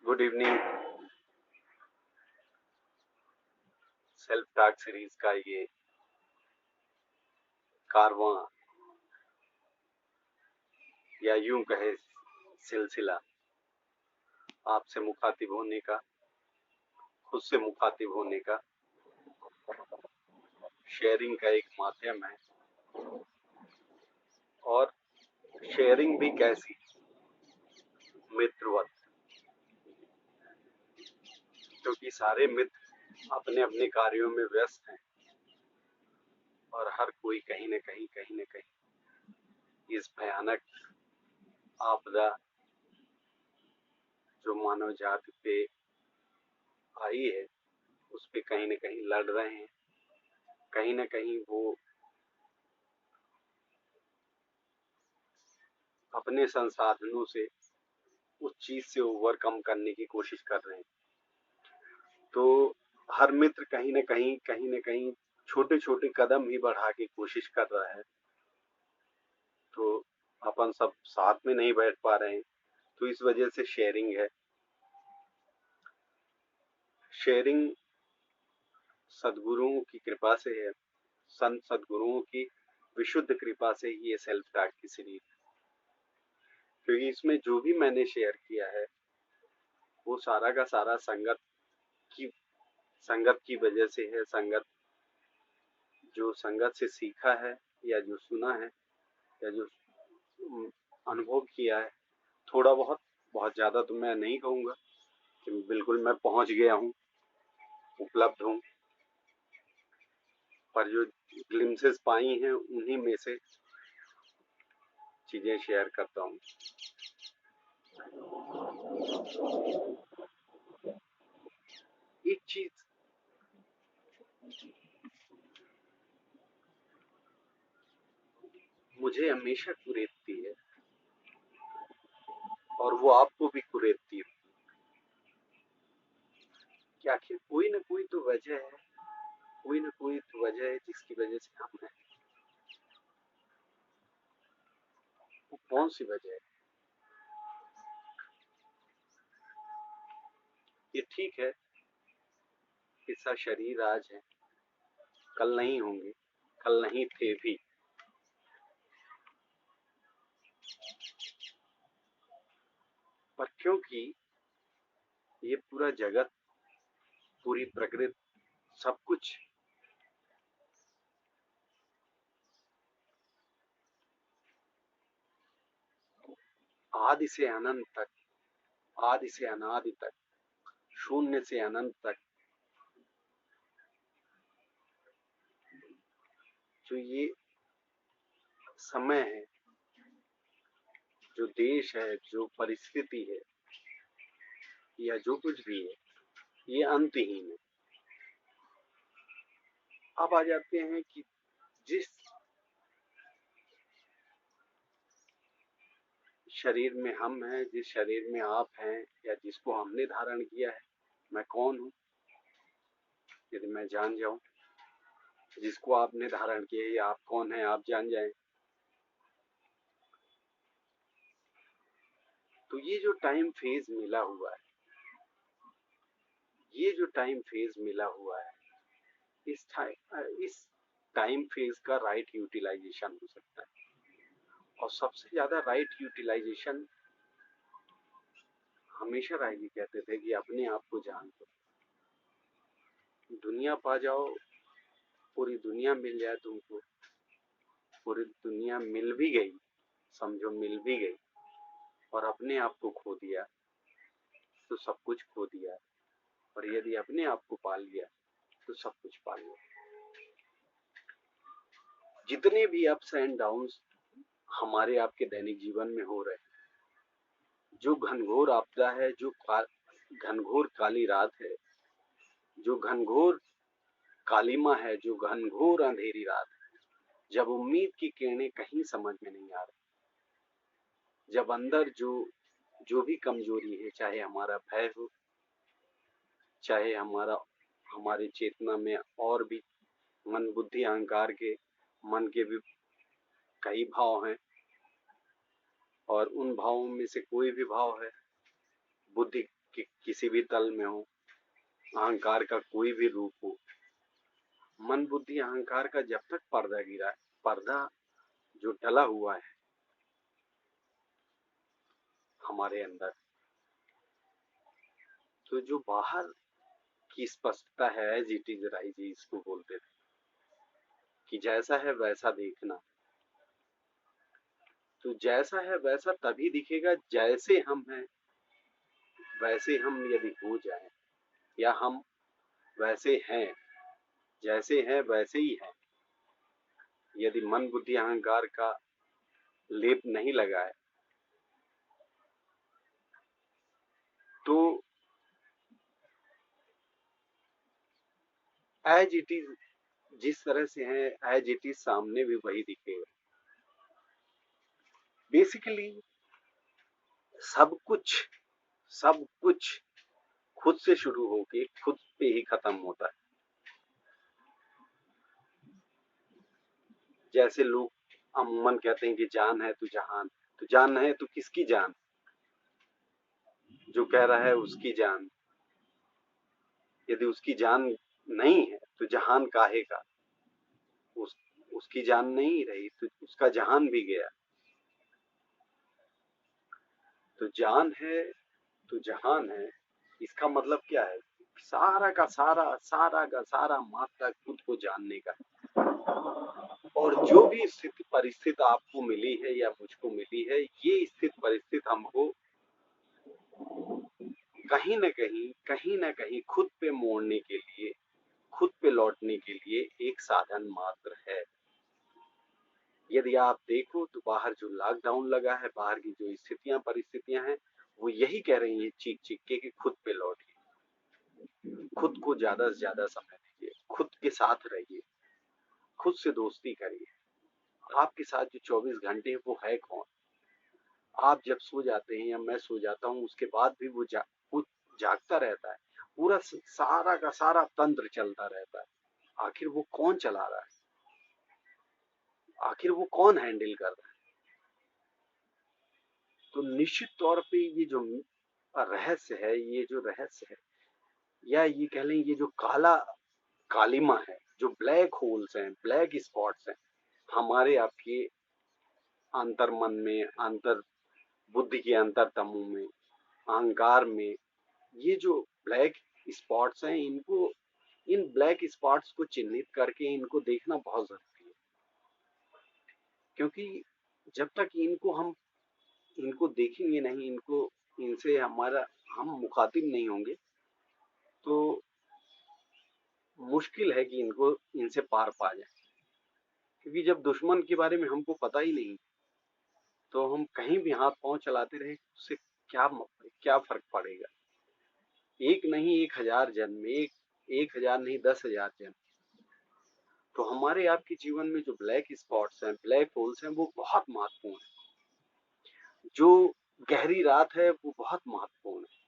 Good evening. Self talk series का ये कारवां या यूं कहे सिलसिला आपसे मुखातिब होने का, खुद से मुखातिब होने का, शेयरिंग का एक माध्यम है। और शेयरिंग भी कैसी, मित्रवत, क्योंकि सारे मित्र अपने अपने कार्यों में व्यस्त हैं और हर कोई कहीं न कहीं इस भयानक आपदा जो मानव जाति पे आई है उस पे कहीं न कहीं लड़ रहे हैं। कहीं न कहीं वो अपने संसाधनों से उस चीज से ओवरकम करने की कोशिश कर रहे हैं। तो हर मित्र कहीं न कहीं छोटे छोटे कदम ही बढ़ा के कोशिश कर रहा है। तो अपन सब साथ में नहीं बैठ पा रहे हैं, तो इस वजह से शेयरिंग है। शेयरिंग सदगुरुओं की कृपा से है, संत सदगुरुओं की विशुद्ध कृपा से ही ये सेल्फ टॉक की सीरीज, क्योंकि इसमें जो भी मैंने शेयर किया है वो सारा का सारा संगत की वजह से है। जो संगत से सीखा है या जो सुना है या जो अनुभव किया है, थोड़ा बहुत, बहुत ज्यादा तो मैं नहीं कहूँगा कि बिल्कुल मैं पहुंच गया हूँ, उपलब्ध हूँ, पर जो ग्लिम्सेस पाई हैं उन्हीं में से चीजें शेयर करता हूँ। एक चीज मुझे हमेशा कुरेदती है और वो आपको भी कुरेदती है कि आखिर कोई ना कोई तो वजह है, कोई ना कोई तो वजह है जिसकी वजह से हम हैं। वो कौन सी वजह है? ये ठीक है, इसका शरीर आज है, कल नहीं होंगे, कल नहीं थे भी। पर क्योंकि ये पूरा जगत, पूरी प्रकृति, सब कुछ आदि से अनंत तक, आदि से अनादि तक, शून्य से अनंत तक, जो ये समय है, जो देश है, जो परिस्थिति है या जो कुछ भी है, ये अंतहीन है। अब आ जाते हैं कि जिस शरीर में हम हैं, जिस शरीर में आप हैं या जिसको हमने धारण किया है, मैं कौन हूँ? यदि मैं जान जाऊं, जिसको आपने धारण किया है आप कौन है आप जान जाएं, तो ये जो टाइम फेज मिला हुआ है, ये जो टाइम फेज मिला हुआ है, इस टाइम फेज का राइट यूटिलाइजेशन हो सकता है। और सबसे ज्यादा राइट यूटिलाइजेशन हमेशा राय जी कहते थे कि अपने आप को जान लो, दुनिया पा जाओ, पूरी दुनिया मिल जाए तुमको, पूरी दुनिया मिल भी गई, समझो मिल भी गई, और अपने आप को खो दिया तो सब कुछ खो दिया। और यदि अपने आप को पा लिया तो सब कुछ पा लिया। जितने भी अप्स एंड डाउन्स हमारे आपके दैनिक जीवन में हो रहे हैं, जो घनघोर आपदा है, जो घनघोर काली रात है, जो घनघोर कालिमा है, जो घनघोर अंधेरी रात है, जब उम्मीद की किरणें कहीं समझ में नहीं आ रही, जब अंदर जो भी कमजोरी है, चाहे हमारा भय हो, चाहे हमारे चेतना में और भी मन बुद्धि अहंकार के मन के भी कई भाव हैं, और उन भावों में से कोई भी भाव है बुद्धि आपके किसी भी तल में हो, अहंकार का कोई भी रूप हो, मन बुद्धि अहंकार का जब तक पर्दा गिरा है, पर्दा जो डला हुआ है हमारे अंदर, तो जो बाहर की स्पष्टता है एज इट इज राइज, इसको बोलते थे कि जैसा है वैसा देखना। तो जैसा है वैसा तभी दिखेगा जैसे हम हैं वैसे हम यदि हो जाएं, या हम वैसे हैं, जैसे हैं वैसे ही हैं। यदि मन बुद्धि अहंकार का लेप नहीं लगा है तो एज इट इज, जिस तरह से है एज इट इज सामने भी वही दिखेगा। बेसिकली सब कुछ खुद से शुरू होके खुद पे ही खत्म होता है। जैसे लोग अमूमन कहते हैं कि जान है तो जहान, तो जान है तो किसकी जान? जो कह रहा है उसकी जान। यदि उसकी जान नहीं है तो जहान काहे का? उस उसकी जान नहीं रही तो उसका जहान भी गया। तो जान है तो जहान है, इसका मतलब क्या है? सारा का सारा मात्रा खुद को जानने का है। और जो भी स्थिति परिस्थिति आपको मिली है या मुझको मिली है, ये स्थिति परिस्थिति हमको कहीं न कहीं खुद पे मोड़ने के लिए, खुद पे लौटने के लिए एक साधन मात्र है। यदि आप देखो तो बाहर जो लॉकडाउन लगा है, बाहर की जो स्थितियां परिस्थितियां हैं, वो यही कह रही हैं चीख चीख के कि खुद पे लौटिए, खुद को ज्यादा से ज्यादा समय दीजिए, खुद के साथ रहिए, खुद से दोस्ती करिए। आपके साथ जो 24 घंटे हैं वो है कौन? आप जब सो जाते हैं या मैं सो जाता हूँ उसके बाद भी वो जागता रहता है। पूरा सारा का सारा तंत्र चलता रहता है। आखिर वो कौन चला रहा है? आखिर वो कौन हैंडल कर रहा है? तो निश्चित तौर पे ये जो रहस्य है, ये जो रहस्य है, या ये कह लें ये जो कालिमा है, जो ब्लैक होल्स हैं, ब्लैक स्पॉट्स हैं हमारे आपके अंतर मन में, अंतर बुद्धि के अंतर तमु में, अहंकार में, ये जो ब्लैक स्पॉट्स हैं, इन ब्लैक स्पॉट्स को चिन्हित करके इनको देखना बहुत जरूरी है। क्योंकि जब तक इनको देखेंगे नहीं, इनसे हम मुखातिब नहीं होंगे, तो मुश्किल है कि इनसे पार पा जाए। क्योंकि जब दुश्मन के बारे में हमको पता ही नहीं, तो हम कहीं भी हाथ पांव चलाते रहे, उससे क्या क्या फर्क पड़ेगा? एक नहीं 1000 जन्म, एक हजार नहीं 10,000 जन्म। तो हमारे आपके जीवन में जो ब्लैक स्पॉट्स हैं, ब्लैक होल्स हैं, वो बहुत महत्वपूर्ण है। जो गहरी रात है वो बहुत महत्वपूर्ण है।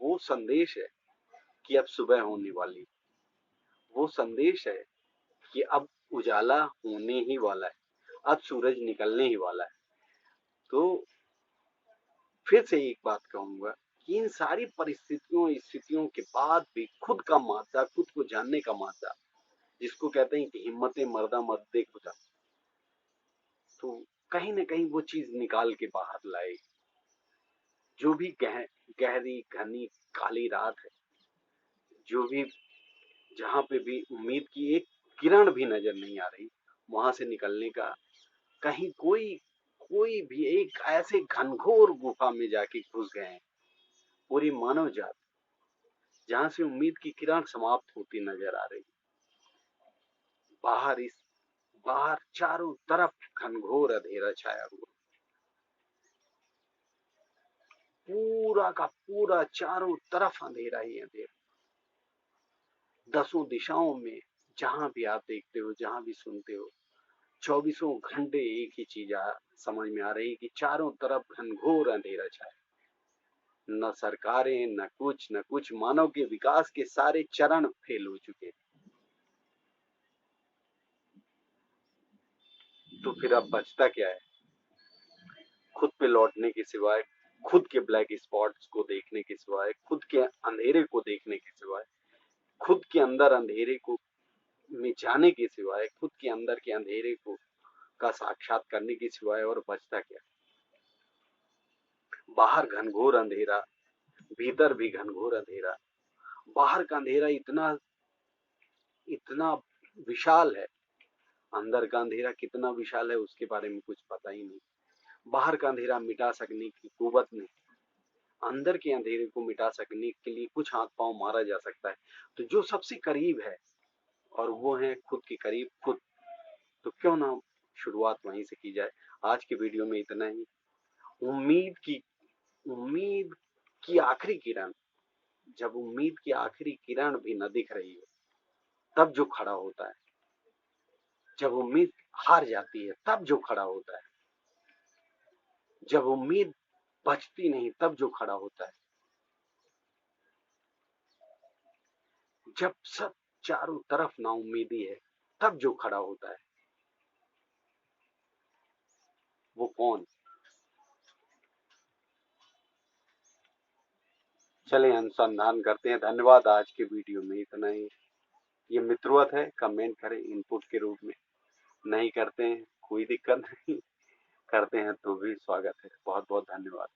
वो संदेश है कि अब सुबह होने वाली, वो संदेश है कि अब उजाला होने ही वाला है, अब सूरज निकलने ही वाला है। तो फिर से एक बात कहूंगा कि इन सारी परिस्थितियों स्थितियों के बाद भी खुद का मादा, खुद को जानने का मादा, जिसको कहते हैं कि हिम्मत मर्दा मर्दे खुदा, तो कहीं ना कहीं वो चीज निकाल के बाहर लाए। जो भी गहरी घनी काली रात है, जो भी जहां पे भी उम्मीद की एक किरण भी नजर नहीं आ रही, वहां से निकलने का कहीं कोई भी एक ऐसे घनघोर गुफा में जाके घुस गए हैं पूरी मानव जात, जहां से उम्मीद की किरण समाप्त होती नजर आ रही। बाहर बाहर चारों तरफ घनघोर अंधेरा छाया हुआ, पूरा का पूरा चारों तरफ अंधेरा ही अंधेरा। दसों दिशाओं में जहां भी आप देखते हो, जहां भी सुनते हो, 24 घंटे एक ही चीज समझ में आ रही कि चारों तरफ घनघोर अंधेरा छाया। न सरकारें, न कुछ मानव के विकास के सारे चरण फेल हो चुके। तो फिर अब बचता क्या है? खुद पे लौटने के सिवाय खुद के ब्लैक स्पॉट्स को देखने के सिवाय, खुद के अंधेरे को देखने के सिवाय, खुद के अंदर अंधेरे को में जाने के सिवाय, खुद के अंदर के अंधेरे को का साक्षात करने के सिवाय और बचता क्या। बाहर घनघोर अंधेरा, भीतर भी घनघोर अंधेरा। बाहर का अंधेरा इतना इतना विशाल है, अंदर का अंधेरा कितना विशाल है उसके बारे में कुछ पता ही नहीं। बाहर का अंधेरा मिटा सकने की कुवत नहीं, अंदर के अंधेरे को मिटा सकने के लिए कुछ हाथ पांव मारा जा सकता है। तो जो सबसे करीब है और वो है खुद के करीब खुद, तो क्यों ना शुरुआत वहीं से की जाए। आज के वीडियो में इतना ही। उम्मीद की उम्मीद की आखिरी किरण, जब उम्मीद की आखिरी किरण भी न दिख रही हो, तब जो खड़ा होता है, जब उम्मीद हार जाती है तब जो खड़ा होता है, जब उम्मीद बचती नहीं तब जो खड़ा होता है, जब सब चारों तरफ नाउम्मीदी है तब जो खड़ा होता है, वो कौन। चले अनुसंधान करते हैं। धन्यवाद। आज के वीडियो में इतना ही। ये मित्रवत है, कमेंट करें इनपुट के रूप में। नहीं करते हैं कोई दिक्कत नहीं, करते हैं तो भी स्वागत है। बहुत बहुत धन्यवाद।